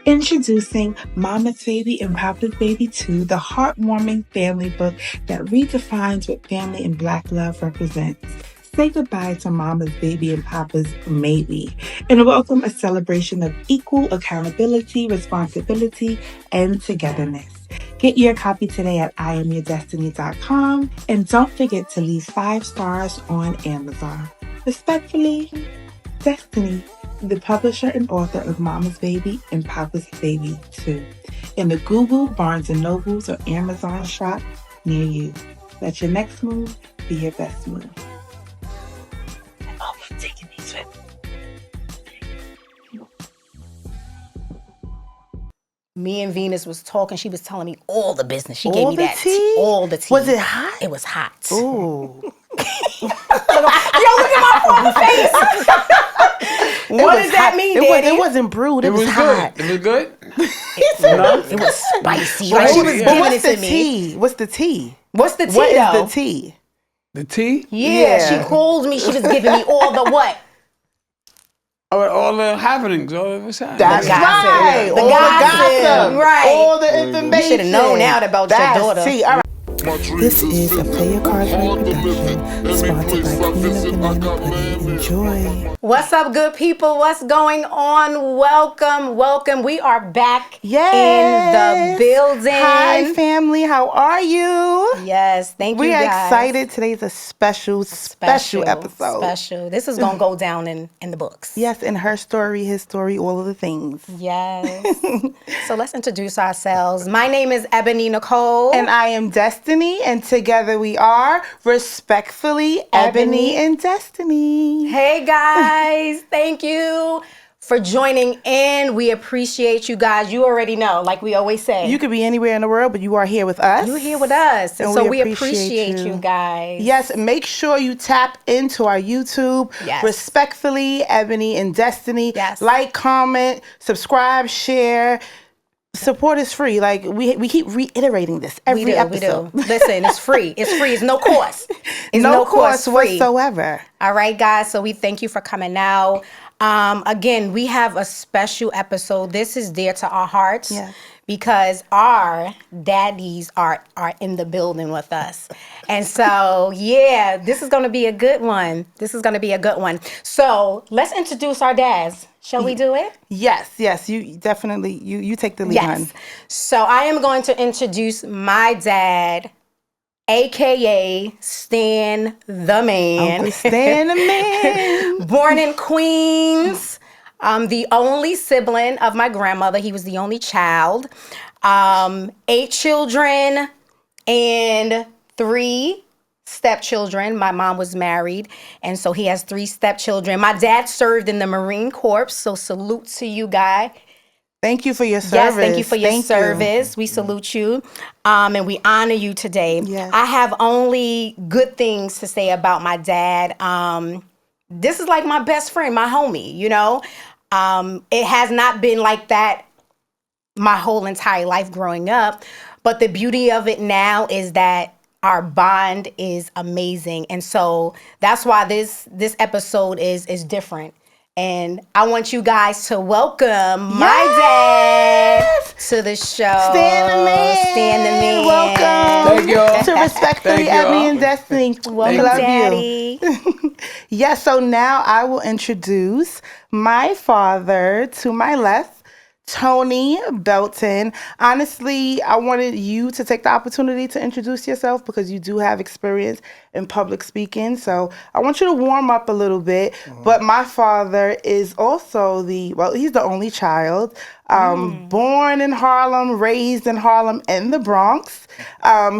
Introducing Mama's Baby and Papa's Baby 2, the heartwarming family book that redefines what family and Black love represents. Say goodbye to Mama's Baby and Papa's Maybe, and welcome a celebration of equal accountability, responsibility, and togetherness. Get your copy today at IamYourDestiny.com, and don't forget to leave 5 stars on Amazon. Respectfully, Destiny, the publisher and author of Mama's Baby and Papa's Baby 2, in the Google, Barnes & Nobles, or Amazon shop near you. Let your next move be your best move. And I'm taking these with me and Venus was talking. She was telling me all the business. She gave me that tea. All the tea. Was it hot? It was hot. Ooh. Yo, look at my fucking face. What does that mean, Daddy? It wasn't brewed. It was hot. It was good? It was spicy. Like she was giving it to me. What's the tea? What's the tea, What though? is the tea? The tea? Yeah, she called me. She was giving me all the what? All the happenings. All of what's happening. That's gossip. right. The All gossip. Right. All the information. You should have known out about your daughter. Tea. All right. This is a Play Your Cards Right production, sponsored by Queen of Banana Pudding. Enjoy. What's up, good people? What's going on? Welcome. We are back in the building. Hi, family. How are you? Yes, thank you, guys. We're excited. Today's a special episode. Special. This is going to go down in the books. Yes, in her story, his story, all of the things. Yes. So let's introduce ourselves. My name is Ebony Nicole. And I am Destiny. And together we are, respectfully, Ebony and Destiny. Hey, guys. Thank you for joining in. We appreciate you guys. You already know, like we always say. You could be anywhere in the world, but you are here with us. You're here with us. And so we appreciate you guys. Yes, make sure you tap into our YouTube. Yes. Respectfully, Ebony and Destiny. Yes. Like, comment, subscribe, share. Support is free. Like we keep reiterating this every episode. We do. Listen, it's free. It's free. It's no cost. It's no cost free. whatsoever. All right, guys. So we thank you for coming out. Again, we have a special episode. This is dear to our hearts because our daddies are in the building with us. And so, yeah, this is going to be a good one. So let's introduce our dads. Shall we do it? Yes. You definitely, you take the lead, hon. So I am going to introduce my dad, AKA Stan the Man. Uncle Stan the Man. Born in Queens. The only sibling of my grandmother. He was the only child. 8 children and 3 stepchildren. My mom was married, and so he has 3 stepchildren. My dad served in the Marine Corps, so salute to you, guy. Thank you for your service. Yes, thank you for your service. We salute you, and we honor you today. Yes. I have only good things to say about my dad. This is like my best friend, my homie, you know. It has not been like that my whole entire life growing up, but the beauty of it now is that our bond is amazing. And so that's why this episode is different. And I want you guys to welcome my dad to the show. Stan the Man. Welcome. Thank you. To Respectfully, Ebony and Destiny. Welcome, Love Daddy. you. Yes, so now I will introduce my father to my left, Tony Belton. Honestly, I wanted you to take the opportunity to introduce yourself because you do have experience in public speaking. So I want you to warm up a little bit. But my father is also he's the only child. Born in Harlem, raised in Harlem and the Bronx.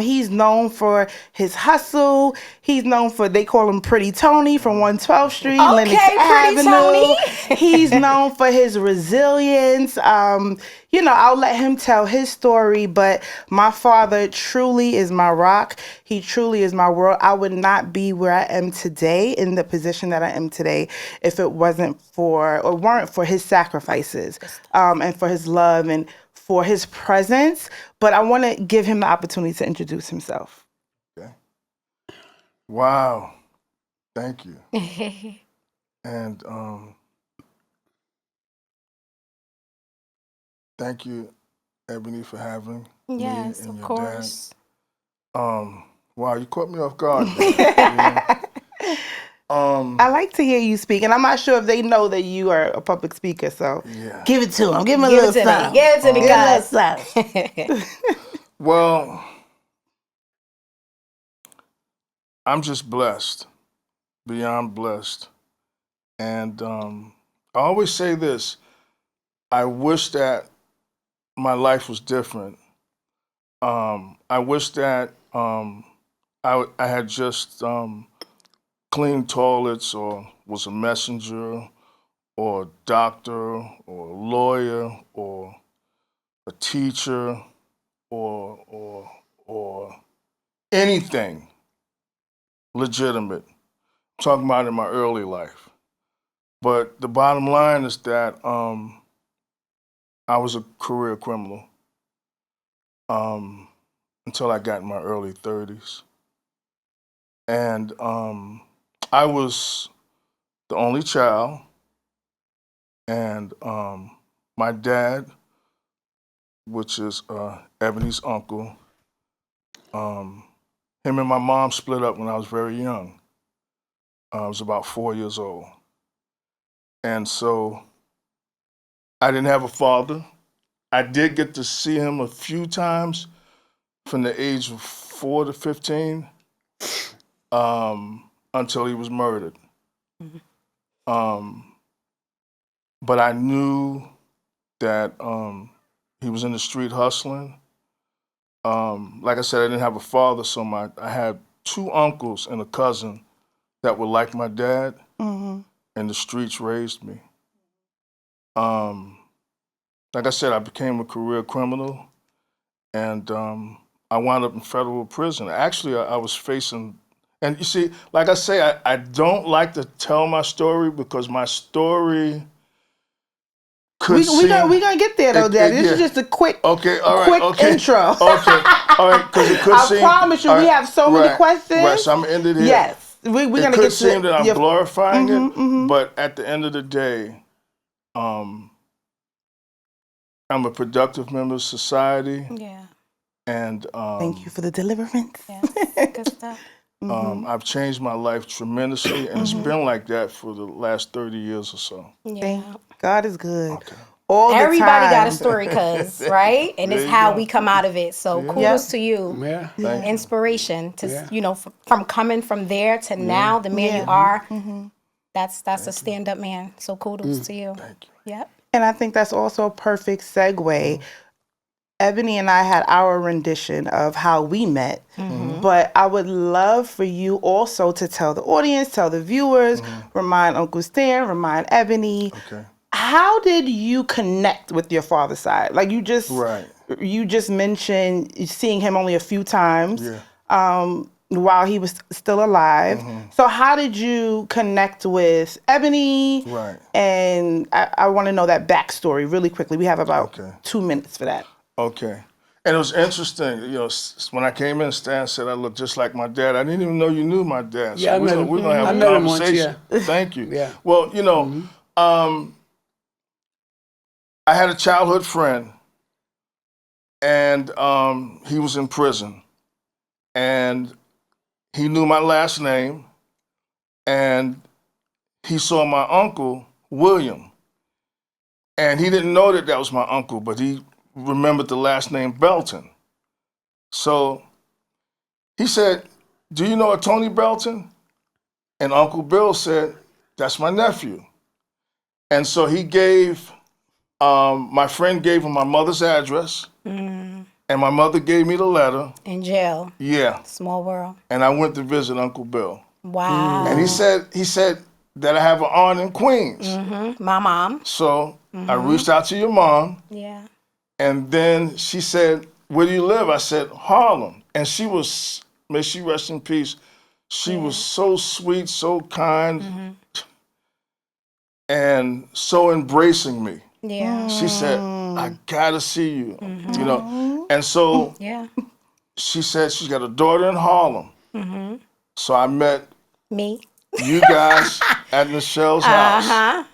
He's known for his hustle. He's known for, they call him Pretty Tony from 112th Street, Lenox Avenue. Tony. He's known for his resilience. I'll let him tell his story, but my father truly is my rock. He truly is my world. I would not be where I am today in the position that I am today if it weren't for his sacrifices, and for his love and for his presence. But I want to give him the opportunity to introduce himself. Okay. Wow. Thank you. And Thank you, Ebony, for having Yes, me and of your course. dad. Wow, you caught me off guard. Yeah. I like to hear you speak, and I'm not sure if they know that you are a public speaker. So Yeah. give it to them. Give them a Give little it to me. something. Give it to me, Give 'em a guys. little something. Well, I'm just blessed, beyond blessed. And I always say this, I wish that my life was different. I wish that I had just cleaned toilets or was a messenger or a doctor or a lawyer or a teacher or anything legitimate. I'm talking about in my early life. But the bottom line is that I was a career criminal until I got in my early 30s. And I was the only child, and my dad, which is Ebony's uncle, him and my mom split up when I was very young. I was about 4 years old. And so I didn't have a father. I did get to see him a few times from the age of 4 to 15 until he was murdered. But I knew that he was in the street hustling. Like I said, I didn't have a father, so I had two uncles and a cousin that were like my dad, and the streets raised me. Like I said, I became a career criminal, and I wound up in federal prison. Actually, I was facing, and you see, like I say, I don't like to tell my story because my story could we gonna get there though, Daddy. This is just a quick intro. Okay, all right, because it could seem. I promise you, we have so many questions. Right, so I'm gonna end it here. Yes, we're gonna get to. It could seem that I'm glorifying it, but at the end of the day, I'm a productive member of society. Yeah. And thank you for the deliverance. Yeah, good stuff. I've changed my life tremendously, and it's been like that for the last 30 years or so. Yeah. God is good. Okay. Everybody got a story, right? And it's how we come out of it. So kudos to you. Yeah. Inspiration to from coming from there to now, the man you are. That's a stand-up man. So kudos to you. Thank you. Yep. And I think that's also a perfect segue. Ebony and I had our rendition of how we met, but I would love for you also to tell the audience, tell the viewers, remind Uncle Stan, remind Ebony. Okay. How did you connect with your father's side? Like you just mentioned seeing him only a few times while he was still alive. So how did you connect with Ebony? Right. And I want to know that backstory really quickly. We have about 2 minutes for that. Okay. And it was interesting, when I came in, Stan said I looked just like my dad. I didn't even know you knew my dad. So we're going to have a conversation. Thank you. Yeah. Well, I had a childhood friend, and he was in prison. And he knew my last name, and he saw my uncle, William. And he didn't know that was my uncle, but he remembered the last name Belton. So he said, "Do you know a Tony Belton?" And Uncle Bill said, "That's my nephew." And so he gave, my friend gave him my mother's address, and my mother gave me the letter. In jail. Yeah. Small world. And I went to visit Uncle Bill. Wow. And he said that I have an aunt in Queens. My mom. So I reached out to your mom. Yeah. And then she said, "Where do you live?" I said, "Harlem." And she was, may she rest in peace, she was so sweet, so kind, and so embracing me. Yeah. She said, "I gotta see you," And so she said she's got a daughter in Harlem. So I met me, you guys at Michelle's house.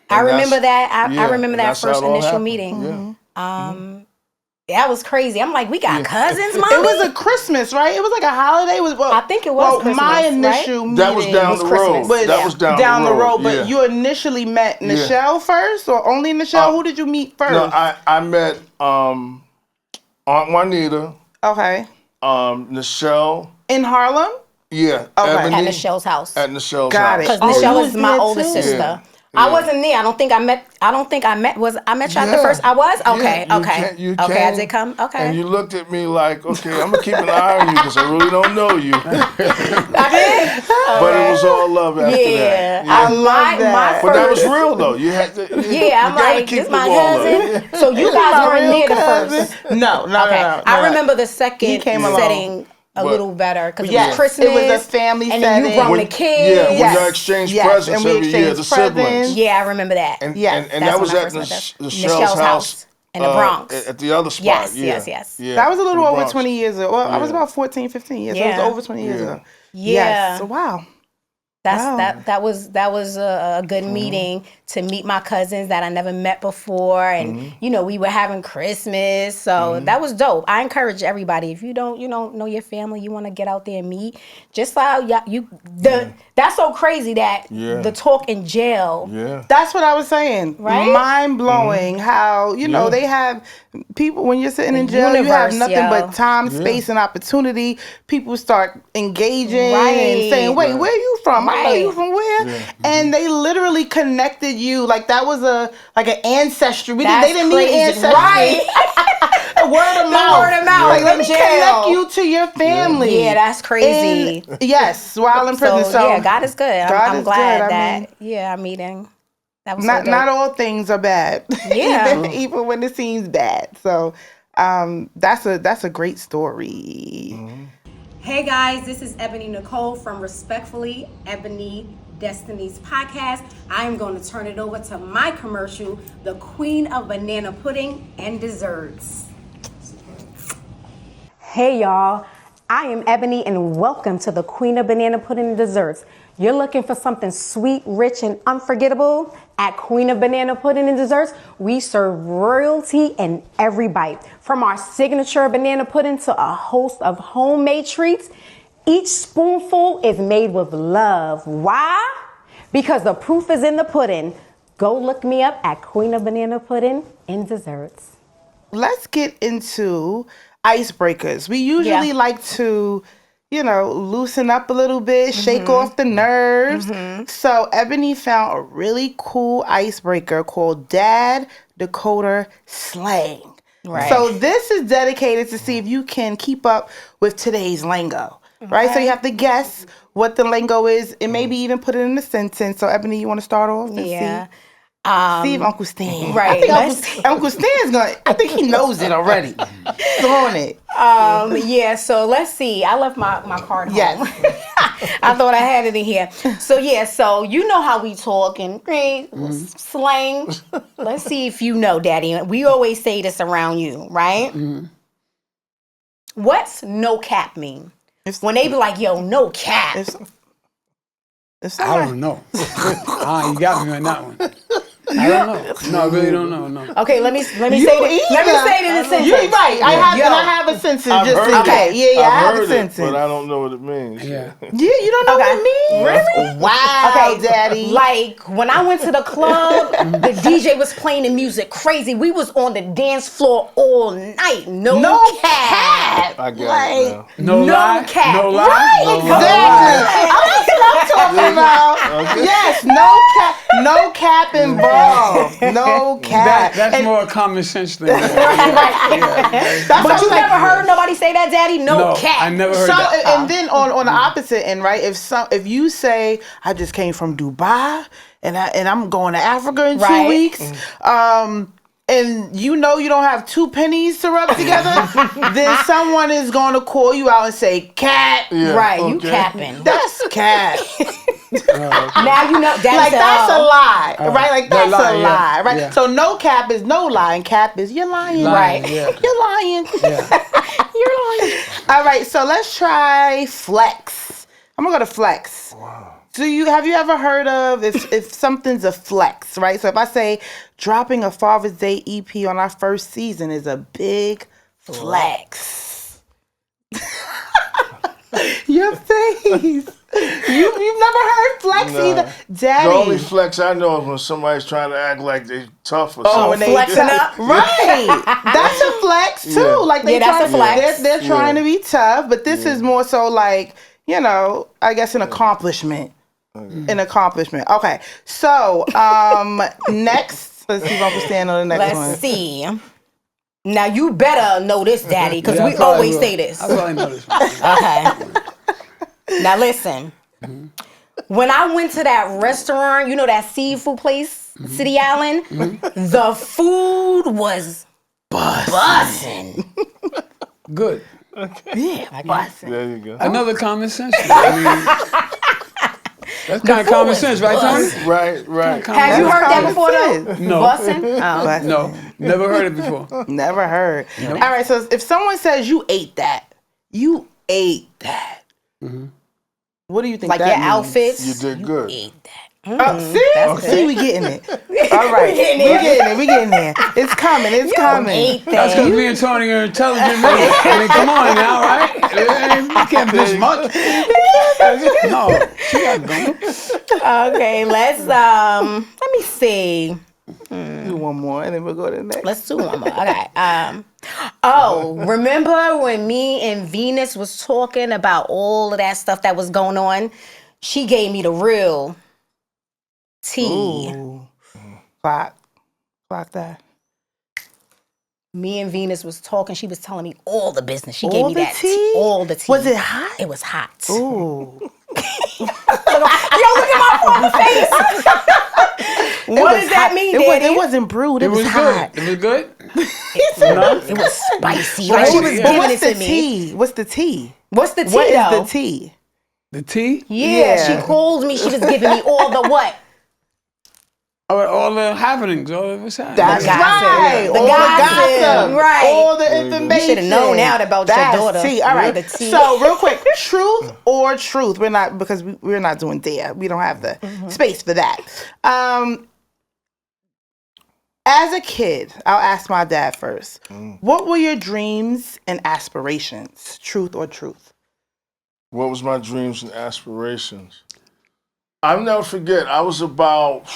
I remember that. I remember that first initial meeting. That was crazy. I'm like, we got cousins, Mommy? It was a Christmas, right? It was like a holiday. I think it was Christmas, my right? initial meeting That was down the road. was That was down the road. But yeah. you initially met Nichelle first, or only Nichelle? Who did you meet first? No, I met Aunt Juanita. Okay. Nichelle. In Harlem? Yeah. Okay. Ebony, At Nichelle's house. At Nichelle's Got house. it. Because Oh, Nichelle you is was my there older too? sister. Yeah. I wasn't there. I don't think I met you at the first. I was? Okay, Yeah, okay. you Okay, I came, did come. Okay. And you looked at me like, okay, I'm going to keep an eye on you because I really don't know you. I did? But it was all love after Yeah. that. I love that. My But that was first- real, though. You had to, Yeah, you I'm gotta like, keep this the my wall up. cousin. So you guys weren't near the first. No. Okay. I remember the second came along. setting a little better because it Yes, was Christmas. it was a family and then you setting. brought the kids. Yeah, when Yes. y'all exchanged Yes, presents and we every year, the exchanged presents. siblings. Yeah, I remember that. And, Yes. and That's that was when I at first met Nichelle's house. in the Bronx. At the other spot. Yes, yeah. yes. Yeah, That was a little the over Bronx. 20 years ago. Well, I was Yeah. about 14, 15 years. So Yeah. it was over 20 years Yeah. ago. Yeah. Yes. Wow. Wow. That was a good meeting to meet my cousins that I never met before, and we were having Christmas, so that was dope. I encourage everybody, if you don't know your family, you want to get out there and meet. Just like that's so crazy that the talk in jail. Yeah. That's what I was saying. Right? Mind blowing how, they have people, when you're sitting in jail, you have universe, nothing yo. but time, space, and opportunity. People start engaging Right. and saying, wait, where are you from? I know Right. you from where? Yeah. And they literally connected you. Like that was an ancestry. They That's didn't crazy. need ancestry. Right. Word of mouth. Word of mouth. Like, let in me jail. connect you to your family. Yeah, that's crazy. And, yes, while in prison. So, yeah, God is good. God I'm is glad good. that I'm meeting. That was so not dope. not all things are bad. Yeah. even when it seems bad. So that's a great story. Hey guys, this is Ebony Nicole from Respectfully Ebony Destiny's podcast. I am going to turn it over to my commercial, the Queen of Banana Pudding and Desserts. Hey y'all, I am Ebony and welcome to the Queen of Banana Pudding and Desserts. You're looking for something sweet, rich, and unforgettable? At Queen of Banana Pudding and Desserts, we serve royalty in every bite. From our signature banana pudding to a host of homemade treats, each spoonful is made with love. Why? Because the proof is in the pudding. Go look me up at Queen of Banana Pudding and Desserts. Let's get into icebreakers. We usually like to, loosen up a little bit, shake off the nerves. So Ebony found a really cool icebreaker called Dad Dakota Slang. Right. So this is dedicated to see if you can keep up with today's lingo. Right? So you have to guess what the lingo is and maybe even put it in a sentence. So Ebony, you want to start off and see if Uncle Stan. Right. I think Uncle Stan's I think he knows it already. He's on it. So let's see. I left my card home. Yes. I thought I had it in here. So you know how we talk and slang. Let's see if you know, Daddy. We always say this around you, right? What's no cap mean? When they be like, yo, no cap. I don't know. You got me on that one. I don't know. No, I really don't know. No. Okay, let me say it in a sentence. You're right. I have a sentence I've just heard in it. case. I have heard a it, sentence. but I don't know what it means. Yeah. You don't know what it means? Really? Wow, Okay, Daddy. Like when I went to the club, the DJ was playing the music crazy. We was on the dance floor all night. No cap. I got it now. No lie. cap. No lie. Right, No Exactly. lie. That's what I'm talking about. Okay. Yes, no cap involved. No cap. That's more common sense than that. But you never heard nobody say that, Daddy? No cap. I never heard So that. and then on the opposite end, right? If you say I just came from Dubai and I'm going to Africa in 2 weeks, and you don't have 2 pennies to rub together, then someone is going to call you out and say cap. Yeah, Right, you okay. capping. That's cap. Now you know. Daddy Like said, that's a lie, right? Like that's lie, a yeah, lie, right? yeah. So no cap is no lie, and cap is you're lying, Lying, right? yeah. You're lying. Yeah. You're lying. All right, so let's try flex. I'm gonna go to flex. Wow. Have you ever heard of if something's a flex, right? So if I say dropping a Father's Day EP on our first season is a big flex. Your face. You've never heard flex either, Daddy. The only flex I know is when somebody's trying to act like they tough or something. Oh, when they flexing up. Right. That's a flex too. Yeah. Like That's a flex. They're trying to be tough, but this is more so like, I guess an accomplishment. An accomplishment. Okay. So, next, let's see if I can stand on the next one. Let's see. Now you better know this, Daddy, because Yeah, I we probably always will. say this. I probably know this one. Okay. Now listen. When I went to that restaurant, that seafood place, City Island, the food was buzzing. Good. Yeah, buzzing. There you go. Another common sense. I mean, that's kind of common sense, right, Tony? Right. Have you heard that before, though? No. Buzzing? Oh. No, never heard it before. Never heard. All right, so if someone says you ate that. What do you think Like that your means? outfits? You did good. Ate that. See, we getting it. All right, we getting there. It's coming. Ate That's that. because me and Tony are intelligent men. I mean, come on now, right? You can't miss much. No, she got going. Okay, let me see. Do one more, and then we'll go to the next. Let's do one more. Okay. Remember when me and Venus was talking about all of that stuff that was going on? She gave me the real tea. Ooh. Clock that. Me and Venus was talking. She was telling me all the business. She All gave me the that tea? all the tea. Was it hot? It was hot. Ooh. Yo, look at my fucking face. What does that mean, Daddy? It wasn't brewed. It, It was hot. good. It was good. It was spicy. Like she was But giving What's it the to me. tea? What's the tea? What's the tea, What though? is the tea? The tea? Yeah, she called me. She was giving me all the what? All the happenings. All of what's happening. That's gossip. right. The All gossip. gossip. Right. All the information. should have known out about your That's daughter. Tea. All right. The tea. So real quick, truth or truth? We're not because we're not doing dare. We don't have the space for that. As a kid, I'll ask my dad first. What were your dreams and aspirations? Truth or truth? What was my dreams and aspirations? I'll never forget, I was about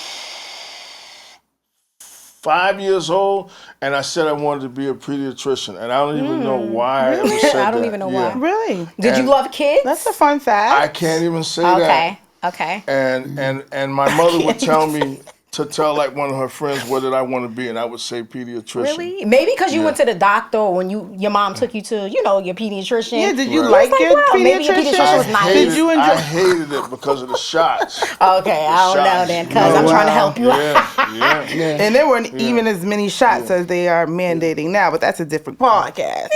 5 years old, and I said I wanted to be a pediatrician, and I don't even know why I ever said that. I don't even know why. Really? Did you love kids? That's a fun fact. I can't even say that. Okay. And my mother would tell me to tell like one of her friends what did I want to be, and I would say pediatrician. Really? Maybe because you went to the doctor or when your mom took you to, your pediatrician. Yeah, did you Right. like your wow, maybe your pediatrician? pediatrician was nice. Did you enjoy? I hated it because of the shots. Okay, I don't know then, because I'm trying to help you out. Yeah. And there weren't even as many shots as they are mandating now, but that's a different podcast.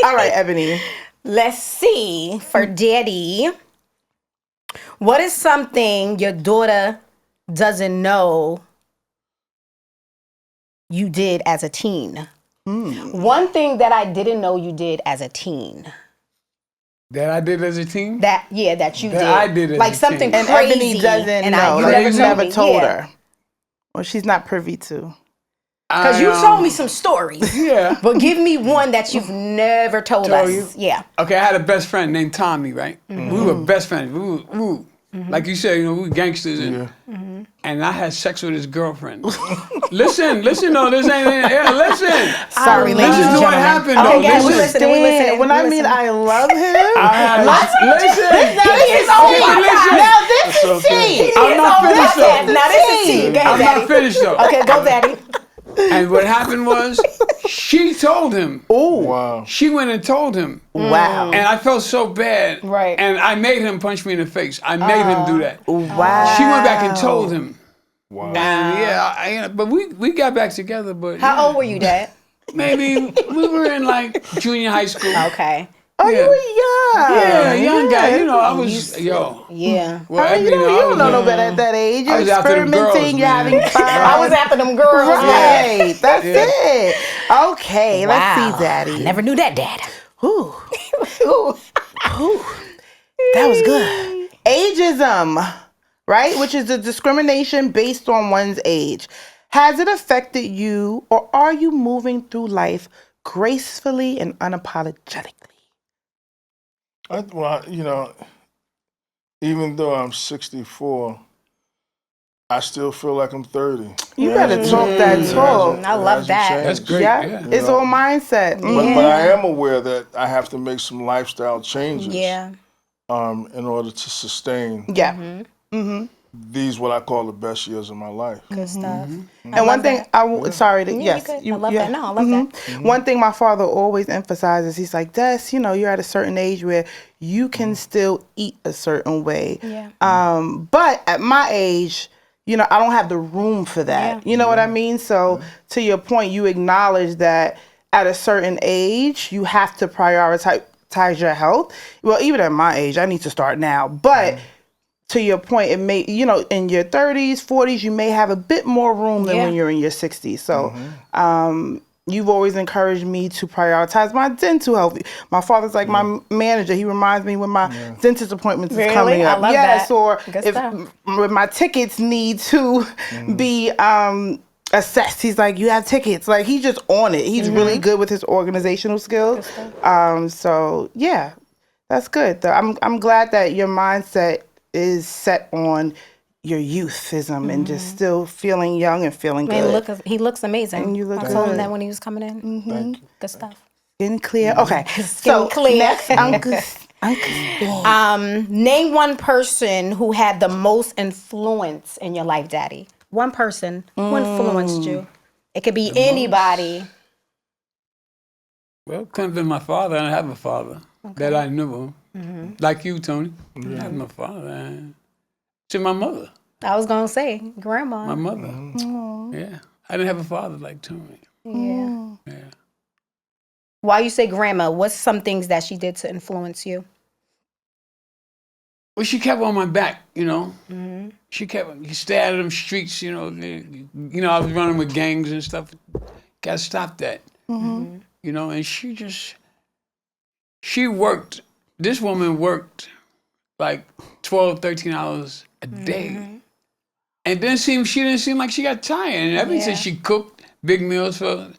All right, Ebony. Let's see, for Daddy, what is something your daughter doesn't know you did as a teen? One thing that I didn't know you did as a teen. That I did as a teen? That you did. I did as like a something teen. And crazy. Ebony doesn't and know. you Like, never you told never me. told Yeah. her. Or she's not privy to. Because you told me some stories. Yeah. But give me one that you've never told Told us. you? Yeah. Okay, I had a best friend named Tommy, right? We were best friends. We were like you said, we were gangsters. And I had sex with his girlfriend. Listen, no, this ain't, listen. Sorry, ladies Listen and to what gentlemen. happened, Okay, though. guys, we Listen. listening. When I mean I love him, Listen. now this is tea. I'm not finished, though. Now this is tea. Go ahead, I'm not Daddy. finished, though. Okay, go, Daddy. And what happened was, she told him. Wow. She went and told him. Wow. And I felt so bad. Right. And I made him punch me in the face. I made him do that. Wow. She went back and told him. Wow. And but we got back together. But How old were you, Dad? maybe we were in like junior high school. Okay. Oh, Yeah. you were young. Yeah, young guy. You know, I was Yeah. Well, I mean, you Ebony, don't know no young. better at that age. You're I was after them girls, experimenting. You're man. having fun. I was after them girls. Right. That's Yeah. it. Okay, let's see, Daddy. I never knew that, Dad. Ooh. Ooh. That was good. Ageism. right? Which is the discrimination based on one's age. Has it affected you, or are you moving through life gracefully and unapologetically? Even though I'm 64, I still feel like I'm 30. You better talk that talk. I love that. That's great. Yeah, Yeah. it's all mindset. But I am aware that I have to make some lifestyle changes. Yeah. In order to sustain. Yeah. These what I call the best years of my life. Good stuff. And one thing sorry to yes, I love that. No, I love that. One thing my father always emphasizes, he's like, Des, you're at a certain age where you can still eat a certain way. Yeah. But at my age, I don't have the room for that. Yeah. You know what I mean? So to your point, you acknowledge that at a certain age, you have to prioritize your health. Well, even at my age, I need to start now. But to your point, it may, in your 30s, 40s, you may have a bit more room than when you're in your 60s. So you've always encouraged me to prioritize my dental health. My father's like my manager. He reminds me when my dentist appointments is coming up. I love that. Or Good if stuff. my tickets need to be assessed. He's like, you have tickets. Like, he's just on it. He's really good with his organizational skills. So yeah, that's good. I'm glad that your mindset is set on your youthism and just still feeling young and feeling good. He looks amazing. And you look I told him good. that when he was coming in. Thank you. Good stuff. Skin clear. Okay. Skin clear. Next, Uncle Stan. Name one person who had the most influence in your life, Daddy. One person who influenced you. It could be anybody. Well, it couldn't have been my father. I didn't have a father that I knew. Like you, Tony. I had my father. To my mother. I was going to say, Grandma. My mother. Yeah. I didn't have a father like Tony. Yeah. Yeah. Why you say Grandma? What's some things that she did to influence you? Well, she kept on my back, She you stay out of them streets, I was running with gangs and stuff. Got to stop that. And she worked, this woman worked like 12, 13 hours a day. And then she didn't seem like she got tired. And everything she cooked big meals for,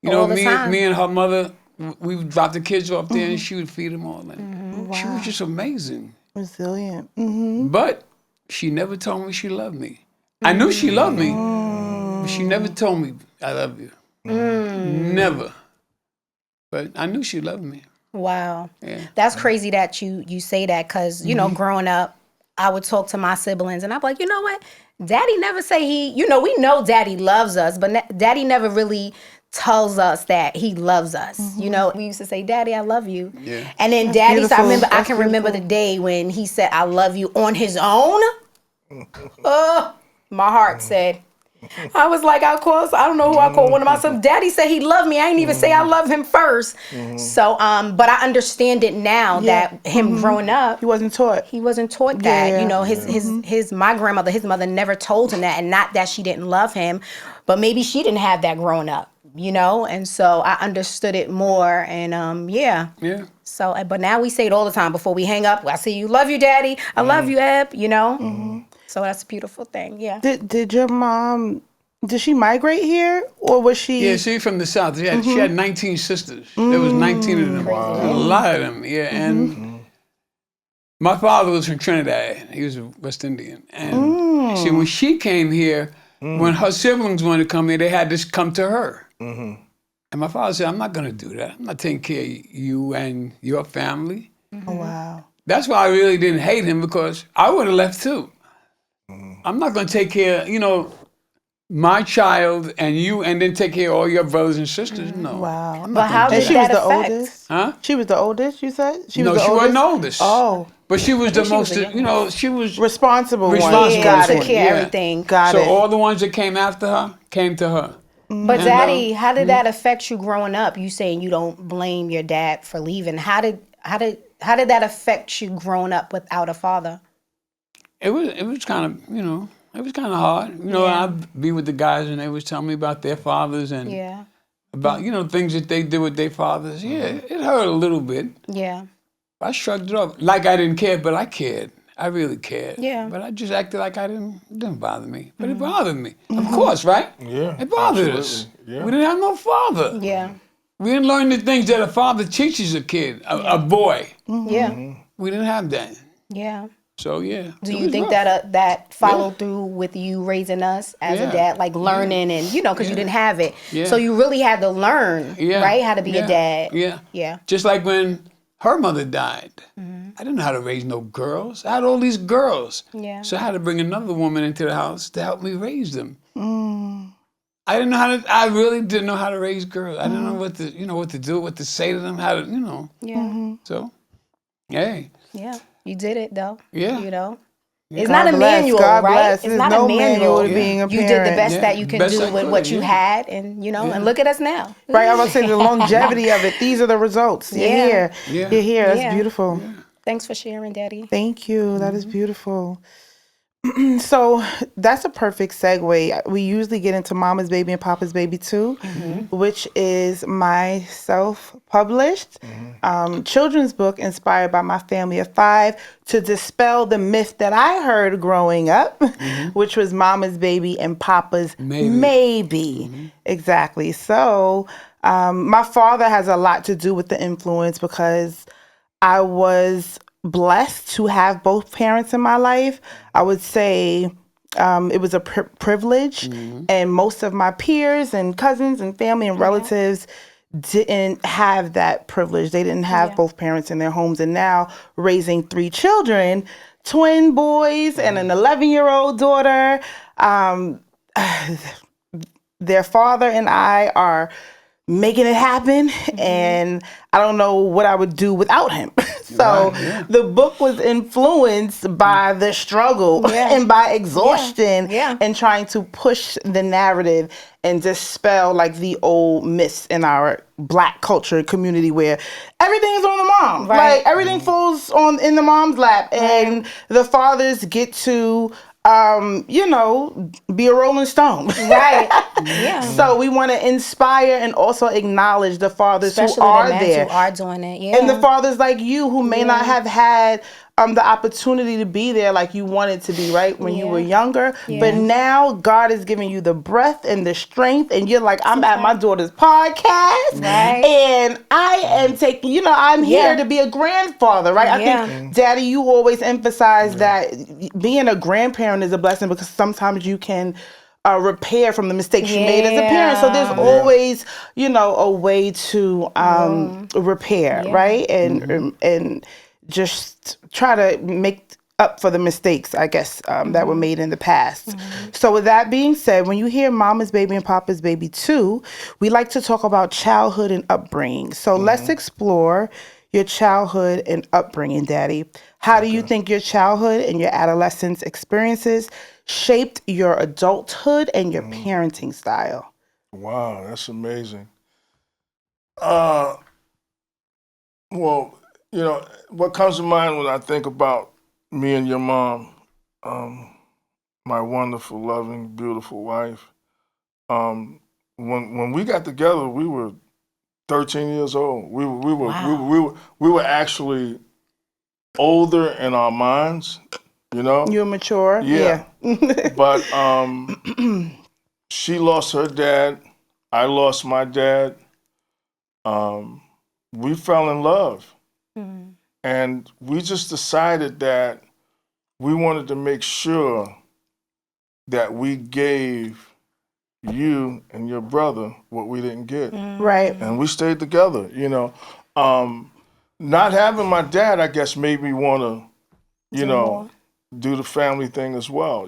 All the time. me and her mother, we would drop the kids off there and she would feed them all. And she was just amazing. Resilient. But she never told me she loved me. I knew she loved me, but she never told me I love you. Never. But I knew she loved me. Wow. Yeah. That's crazy that you say that because, growing up, I would talk to my siblings and I'm like, you know what? Daddy never say we know Daddy loves us, but Daddy never really tells us that he loves us. We used to say, Daddy, I love you. Yeah. And then Daddy, so I can remember the day when he said, I love you on his own. My heart said, I was like, I don't know who I called one of my sons. Daddy said he loved me. I ain't even say I love him first. So, but I understand it now that him growing up, He wasn't taught. that. My grandmother, his mother never told him that, and not that she didn't love him, but maybe she didn't have that growing up, and so I understood it more, and Yeah. So, but now we say it all the time before we hang up. I say, you love you, Daddy. I love you, Eb, So that's a beautiful thing, yeah. Did your mom, did she migrate here, or was she? Yeah, she from the South. She had 19 sisters. There was 19 of them. A lot of them, yeah. And my father was from Trinidad. He was a West Indian. And see, when she came here, when her siblings wanted to come here, they had to come to her. And my father said, I'm not going to do that. I'm not taking care of you and your family. Oh, wow. That's why I really didn't hate him, because I would have left too. I'm not going to take care, my child and you, and then take care of all your brothers and sisters. No. Wow. But how did she that was the affect? oldest? Huh? She was the oldest, you said? She No, was the she oldest? wasn't the oldest. Oh. But she was the she was most, the youngest. she was Responsible one. Responsible. Got took it. care of Yeah. everything. Got so it. all the ones that came after her came to her. But Daddy, how did that affect you growing up? You saying you don't blame your dad for leaving. How did that affect you growing up without a father? It was kind of, it was kind of hard. I'd be with the guys and they would tell me about their fathers and about, things that they did with their fathers. Yeah, it hurt a little bit. Yeah. I shrugged it off. Like I didn't care, but I cared. I really cared. Yeah. But I just acted like it didn't bother me. But it bothered me. Of course, right? Yeah, It bothered us. absolutely. Yeah. We didn't have no father. Yeah. We didn't learn the things that a father teaches a kid, a boy. Yeah. We didn't have that. Yeah. So yeah. Do it you was think rough. that followed through with you raising us as a Yeah. dad, like learning and because you didn't have it, Yeah. so you really had to learn, right, how to be a dad. Yeah. Yeah. Just like when her mother died. I didn't know how to raise no girls. I had all these girls. Yeah. So I had to bring another woman into the house to help me raise them. I didn't know how to. I really didn't know how to raise girls. I didn't know what to do, what to say to them, how to, Yeah. So, hey, Yeah. You did it though. Yeah. It's God not a bless, manual, God right? bless. It's There's not no a manual manual. to being a You did the parent. best Yeah, that you can best do I with could, what you yeah. had, and and look at us now. Right, I was gonna say the longevity of it. These are the results. You're Yeah. here. Yeah. You're here. That's Yeah. beautiful. Thanks for sharing, Daddy. Thank you. That is beautiful. So that's a perfect segue. We usually get into Mama's Baby and Papa's Baby too, which is my self-published children's book inspired by my family of 5 to dispel the myth that I heard growing up, which was Mama's Baby and Papa's Maybe. Exactly. So my father has a lot to do with the influence because I was blessed to have both parents in my life. I would say it was a privilege, and most of my peers and cousins and family and relatives didn't have that privilege. They didn't have both parents in their homes. And now raising 3 children, twin boys and an 11-year-old daughter, their father and I are making it happen, and I don't know what I would do without him. So the book was influenced by the struggle and by exhaustion and trying to push the narrative and dispel like the old myths in our Black culture and community where everything is on the mom. Like everything falls in the mom's lap, and the fathers get to be a Rolling Stone. Right. Yeah. So we want to inspire and also acknowledge the fathers Especially who are the men there. who are doing it. Yeah. And the fathers like you who may not have had the opportunity to be there like you wanted to be, right, when you were younger. But now God is giving you the breath and the strength, and you're like, I'm at my daughter's podcast, and I am taking, I'm here to be a grandfather, right? I think, Daddy, you always emphasize that being a grandparent is a blessing because sometimes you can repair from the mistakes you made as a parent. So there's always, a way to repair, right? And just try to make up for the mistakes, I guess, that were made in the past. So with that being said, when you hear Mama's Baby and Papa's Baby 2, we like to talk about childhood and upbringing. So let's explore your childhood and upbringing, Daddy. How do you think your childhood and your adolescence experiences shaped your adulthood and your parenting style? Wow, that's amazing. Well, what comes to mind when I think about me and your mom, my wonderful, loving, beautiful wife. When we got together, we were 13 years old. We were actually older in our minds, You were mature? Yeah. But she lost her dad. I lost my dad. We fell in love. And we just decided that we wanted to make sure that we gave you and your brother what we didn't get. Right. And we stayed together, Not having my dad, I guess, made me want to, do the family thing as well,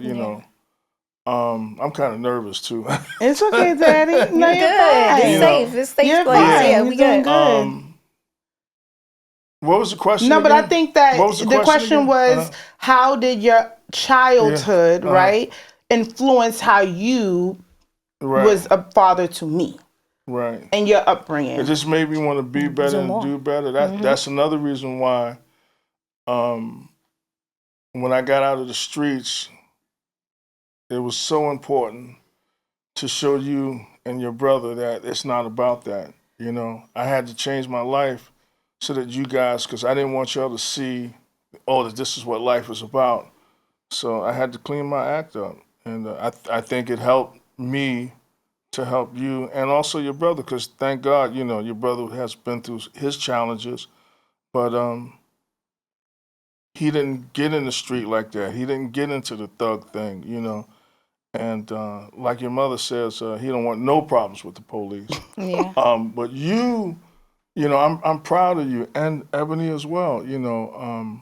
I'm kind of nervous too. It's okay, Daddy. No, you're good. fine. It's safe. It's safe You're place. fine. Yeah, You're we doing good. What was the question? No, but again? I think that What was the question again? was, how did your childhood, right, influence how you was a father to me? Right. And your upbringing. It just made me want to be better and do better. That's another reason why when I got out of the streets, it was so important to show you and your brother that it's not about that. I had to change my life so that you guys, because I didn't want y'all to see oh, that this is what life is about. So I had to clean my act up, and I think it helped me to help you and also your brother, because thank God, you know, your brother has been through his challenges, but he didn't get in the street like that. He didn't get into the thug thing, you know. And like your mother says, he don't want no problems with the police. Yeah. But you know, I'm proud of you, and Ebony as well. You know,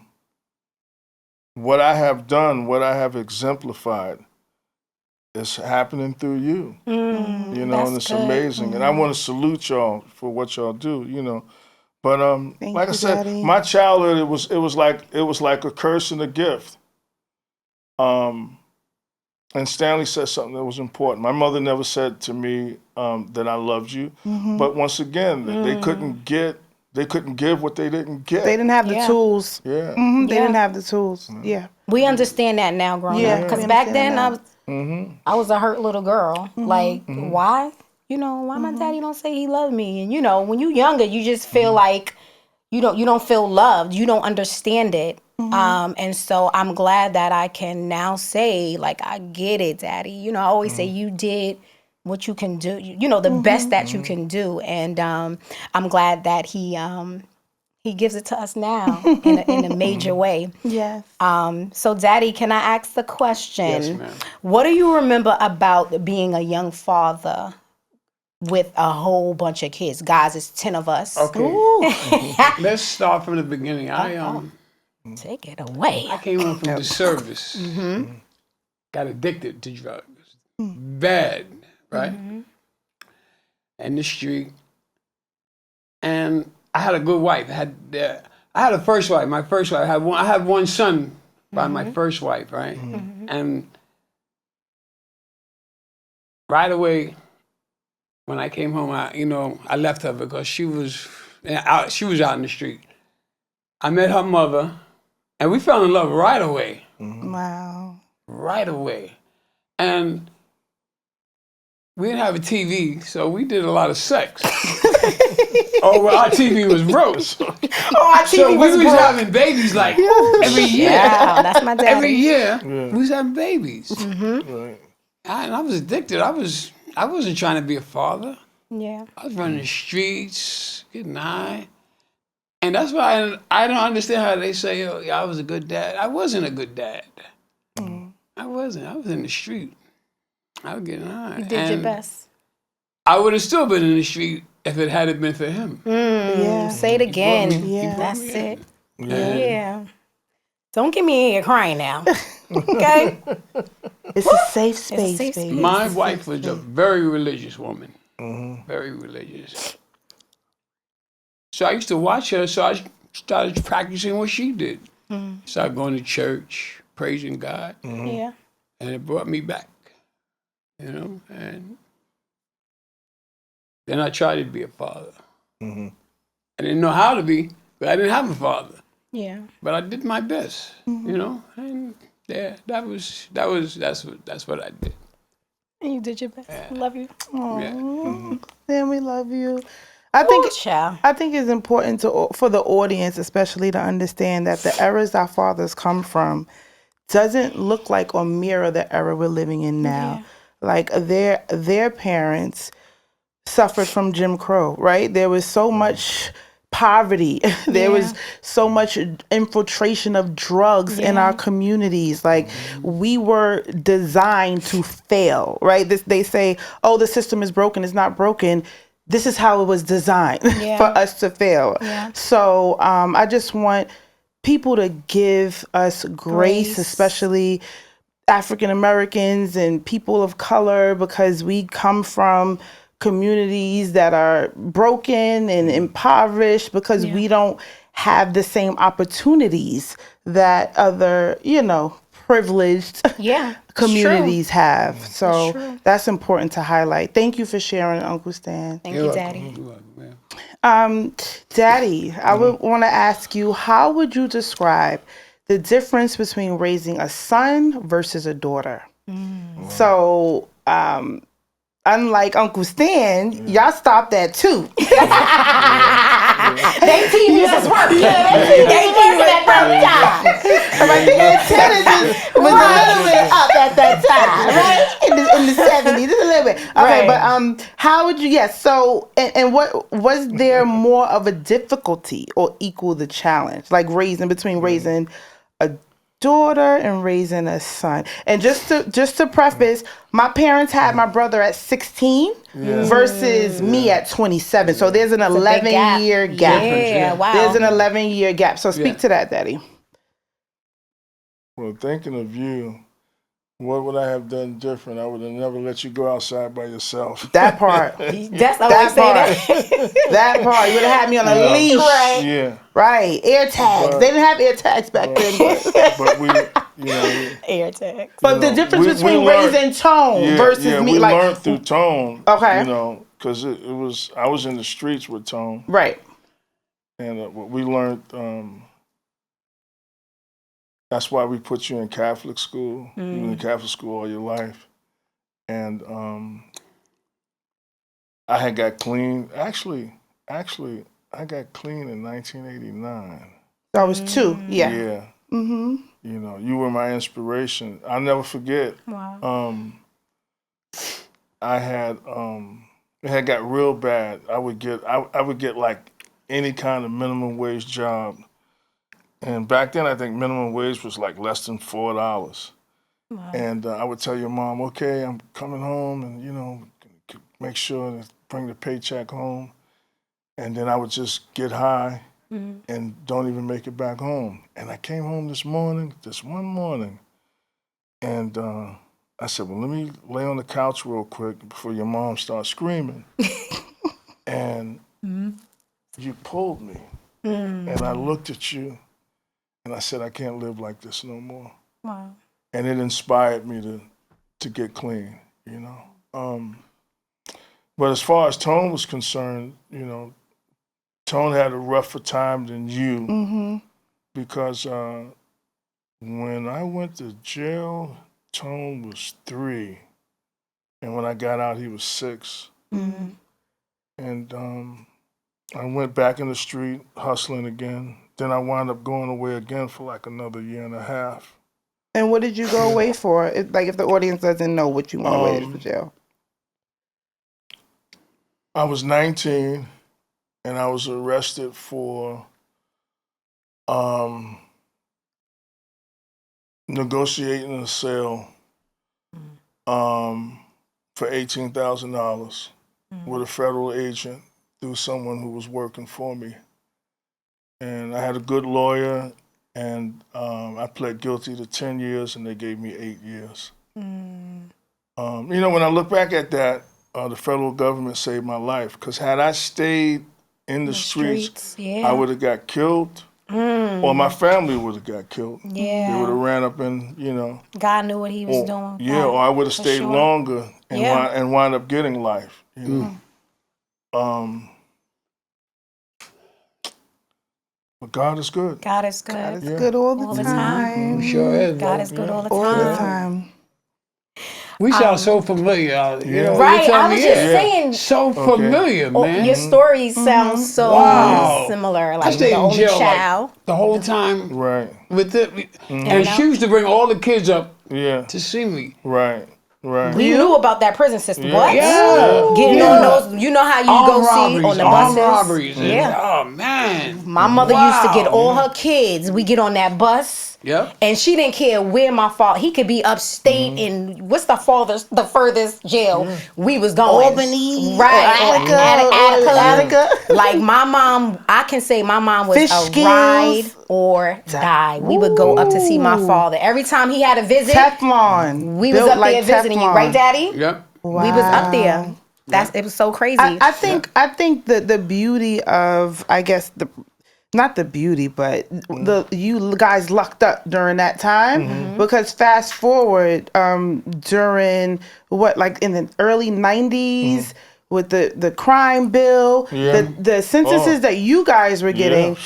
what I have done, what I have exemplified, is happening through you. You know, and it's good. amazing. And I want to salute y'all for what y'all do. You know, but Thank like I you, said, Daddy. my childhood it was like a curse and a gift. And Stanley said something that was important. My mother never said to me that I loved you, but once again, they couldn't give what they didn't get. They didn't have the Yeah. tools. Yeah. They didn't have the tools. Yeah. We understand that now growing Yeah, up. Because we back understand then, that. I was a hurt little girl. Like, why? You know, why my daddy don't say he loved me? And, you know, when you're younger, you just feel like you don't feel loved. You don't understand it. And so I'm glad that I can now say, like, I get it, Daddy. You know, I always say you did what you can do. You know, the best that you can do. And I'm glad that he gives it to us now in a major way. Yes. So, Daddy, can I ask the question? Yes, ma'am. What do you remember about being a young father with a whole bunch of kids? Guys, it's 10 of us. Okay. Let's start from the beginning. Take it away. I came home from the service. Got addicted to drugs. Bad, right? In the street. And I had a good wife. I had a first wife. My first wife. I had one son by my first wife, right? And right away, when I came home, I left her because she was out in the street. I met her mother, and we fell in love right away. Wow. Right away. And we didn't have a TV, so we did a lot of sex. Our TV was broke. Our TV So we was broke. having babies like every year. Wow, that's my daddy. Every year, we was having babies. Right. And I was addicted. I wasn't trying to be a father. Yeah. I was running the streets, getting high. And that's why I don't understand how they say, oh, yeah, I was a good dad. I wasn't a good dad. I wasn't. I was in the street. I was getting high. You did your best. I would have still been in the street if it hadn't been for him. Yeah. Say it again. Yeah. That's it. Yeah. Yeah. Don't get me in here crying now. Okay? It's a safe space, safe baby. space. My wife was a very religious woman. Very religious. So I used to watch her, so I started practicing what she did. Started going to church, praising God, Yeah. and it brought me back, and then I tried to be a father. I didn't know how to be, but I didn't have a father. Yeah. But I did my best, and yeah, that's what I did. And you did your best. Love you. Yeah. Then we love you. I think Child. I think it's important for the audience, especially, to understand that the eras our fathers come from doesn't look like or mirror the era we're living in now. Like their parents suffered from Jim Crow, right? There was so much poverty. There was so much infiltration of drugs in our communities. Like we were designed to fail, right? They say, oh, the system is broken. It's not broken. This is how it was designed for us to fail. Yeah. So I just want people to give us grace, especially African Americans and people of color, because we come from communities that are broken and impoverished because we don't have the same opportunities that other, privileged communities have. So that's important to highlight. Thank you for sharing, Uncle Stan. Thank you, Daddy. Daddy, I would want to ask you, how would you describe the difference between raising a son versus a daughter? So unlike Uncle Stan, y'all stopped at 2. They TV was working. They working at that time. Like the antenna just was a little bit up at that time, right? In the 70s, just a little bit. Okay, Right. but how would you? Yes. So, and what was there more of a difficulty or equal the challenge, like raising a daughter and raising a son? And just to preface, my parents had my brother at 16 versus me at 27. So there's an 11-year gap. Yeah, wow. There's an 11-year gap. So speak to that, Daddy. Well, thinking of you, what would I have done different? I would have never let you go outside by yourself. That part. That's how I say that. That part. You would have had me on a leash. Right. Yeah. Right. Air tags. They didn't have air tags back then. But we, Air tags. But the difference between raising Tone versus me, we like, learned through Tone. Okay. Because I was in the streets with Tone. Right. And we learned, that's why we put you in Catholic school. You were in Catholic school all your life. And I had got clean. Actually, I got clean in 1989. I was 2. Yeah. Yeah. Mm-hmm. You were my inspiration. I'll never forget. Wow. I had it had got real bad. I would get like any kind of minimum wage job. And back then, I think minimum wage was like less than $4. Wow. And I would tell your mom, okay, I'm coming home and, make sure to bring the paycheck home. And then I would just get high and don't even make it back home. And I came home this one morning, and I said, well, let me lay on the couch real quick before your mom starts screaming. And you pulled me. And I looked at you. And I said, I can't live like this no more. Wow. And it inspired me to get clean, But as far as Tone was concerned, Tone had a rougher time than you because when I went to jail, Tone was 3. And when I got out, he was 6. And I went back in the street hustling again. Then I wound up going away again for like another year and a half. And what did you go away for? If the audience doesn't know what you went away for jail. I was 19 and I was arrested for negotiating a sale for $18,000 with a federal agent through someone who was working for me. And I had a good lawyer, and I pled guilty to 10 years, and they gave me 8 years. When I look back at that, the federal government saved my life. Because had I stayed in the streets, I would have got killed, or my family would have got killed. Yeah. They would have ran up and, God knew what he was doing. Yeah, or I would have stayed longer and wind up getting life. But God is good. God is good. God is good all the time. We sure is. God is good all the time. All the time. We sound so familiar. Right, I was just saying. So familiar, man. Your stories sound so similar. I Like stayed the in only jail child. the whole time. Right. With it, and she used to bring all the kids up Yeah. to see me. Right. Right. We knew about that prison system. Yeah. What? Yeah. Getting on those, you know how you go see on the armed buses? robberies. and- Yeah. Oh man. My mother used to get all her kids. We get on that bus. Yep. And she didn't care where my father. He could be upstate in what's the furthest jail we was going. Albany, right? Attica. Like my mom, I can say my mom was Fish a scales. ride or die. We would go up to see my father every time he had a visit. Teflon. We was Built up like there visiting you, Teflon. right, Daddy? Yep. We was up there. It was so crazy. I think that the beauty of, I guess, not the beauty, but you guys lucked up during that time because fast forward during in the early 90s with the crime bill, the sentences that you guys were getting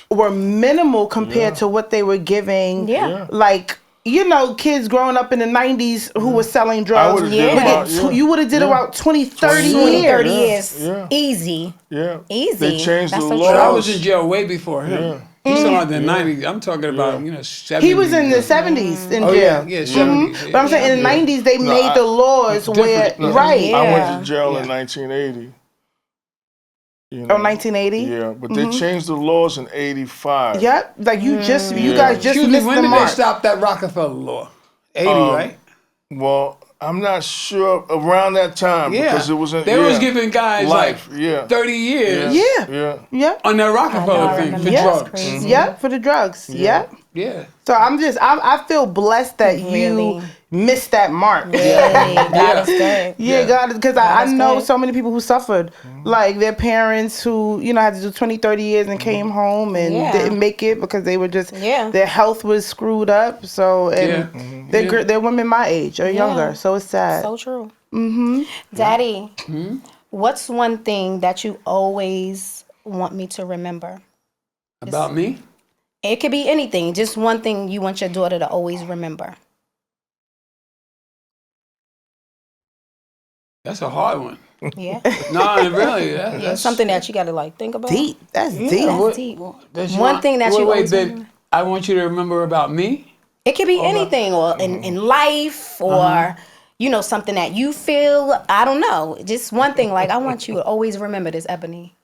were minimal compared to what they were giving. Yeah. Like you know, kids growing up in the 90s who were selling I drugs. would have did about, You would have did about 20, 30 20, years. 30 Yeah, years. yeah. Easy. Yeah. Easy. They changed That's the so laws. true. But I was in jail way before him. Yeah. He's talking about the 90s. I'm talking about, Yeah. 70s. He was in the 70s in Oh, jail. yeah, 70s. But I'm saying in the 90s, they made the laws where, different. right. I went Yeah. to jail in Yeah. 1980. You know? Oh, 1980? Yeah, but they changed the laws in 85. Yep. Like you guys just Excuse me, missed when the did mark. they stop that Rockefeller law? 80, right? Well, I'm not sure around that time because it was in, They was giving guys life. like 30 years Yeah. Yep. on that Rockefeller thing for Yeah. drugs. Crazy. Yep, for the drugs. Yep. Yeah. So I feel blessed that Really? you missed that mark. Really, God is good. Yeah, God, because I is know good. so many people who suffered, like their parents who, had to do 20, 30 years and came home and Yeah. didn't make it because they were just, Yeah. their health was screwed up. So, and they're women my age or younger. So it's sad. So true. Daddy, what's one thing that you always want me to remember? About me? It could be anything. Just one thing you want your daughter to always remember. That's a hard one. Yeah. No, really. That's Something that you got to think about. Deep. That's deep. That's deep. That's One thing that you always that remember. I want you to remember about me. It could be anything, or in life, or something that you feel. I don't know. Just one thing. Like I want you to always remember this, Ebony.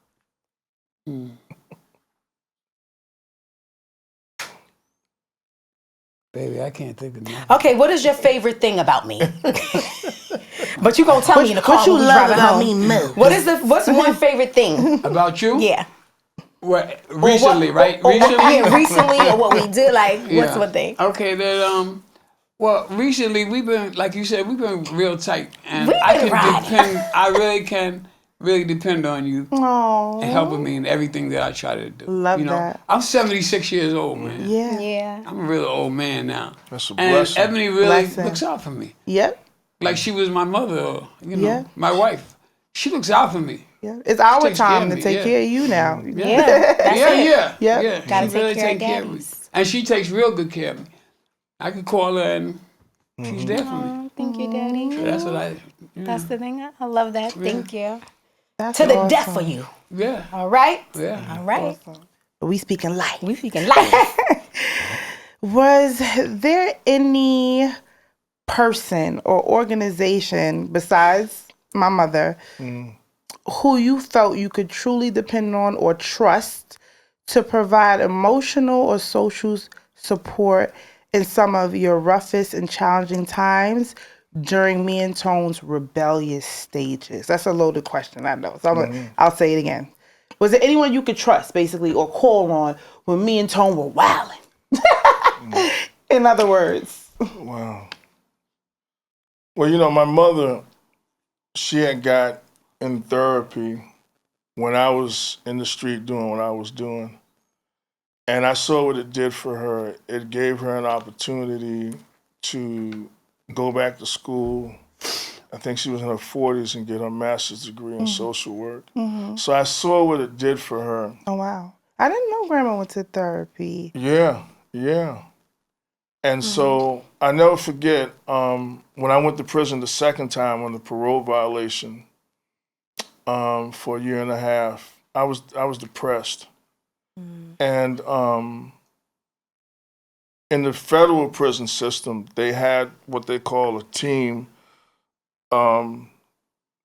Baby, I can't think of nothing. Okay, what is your favorite thing about me? But you gonna tell me in the car What you when we love driving about home. me most? What's one favorite thing? About you? Yeah. What, recently, right? Recently? Yeah, recently, or what we did. Like, what's Yeah. one thing? Okay, then well, recently we've been, like you said, we've been real tight, and We've I been can riding. depend. I really can depend on you Aww. and helping me in everything that I try to do. Love that. I'm 76 years old, man. Yeah. Yeah. I'm a real old man now. That's a And blessing. Ebony really Blessing. looks out for me, Yep. like she was my mother, or, Yeah. my wife. She looks out for me. Yeah. It's our takes care time of to me, take yeah. care of you now. Yeah. That's it. Yep. Yeah. Gotta She take really care of take care of me, daddies. and she takes real good care of me. I could call her and she's there for me. Oh, thank you, Daddy. So that's what I. That's the thing. I love that. Thank you. That's To the awesome. death for you. Yeah. All right. Yeah. All right. We speaking life. We speaking life. Was there any person or organization besides my mother who you felt you could truly depend on or trust to provide emotional or social support in some of your roughest and challenging times during me and Tone's rebellious stages? That's a loaded question, I know. So I'll say it again. Was there anyone you could trust, basically, or call on when me and Tone were wilding? In other words. Wow. Well, my mother, she had got in therapy when I was in the street doing what I was doing. And I saw what it did for her. It gave her an opportunity to go back to school. I think she was in her 40s and get her master's degree in social work. So I saw what it did for her. Oh, wow. I didn't know Grandma went to therapy. Yeah. And so I never forget when I went to prison the second time on the parole violation for a year and a half. I was depressed, and in the federal prison system, they had what they call a team,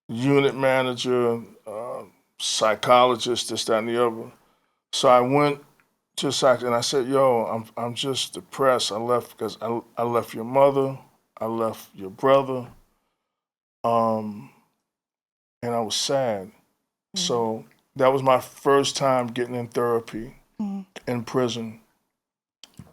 unit manager, psychologist, this, that, and the other. So I went to and I said, "Yo, I'm just depressed. I left because I left your mother, I left your brother, and I was sad." So that was my first time getting in therapy in prison.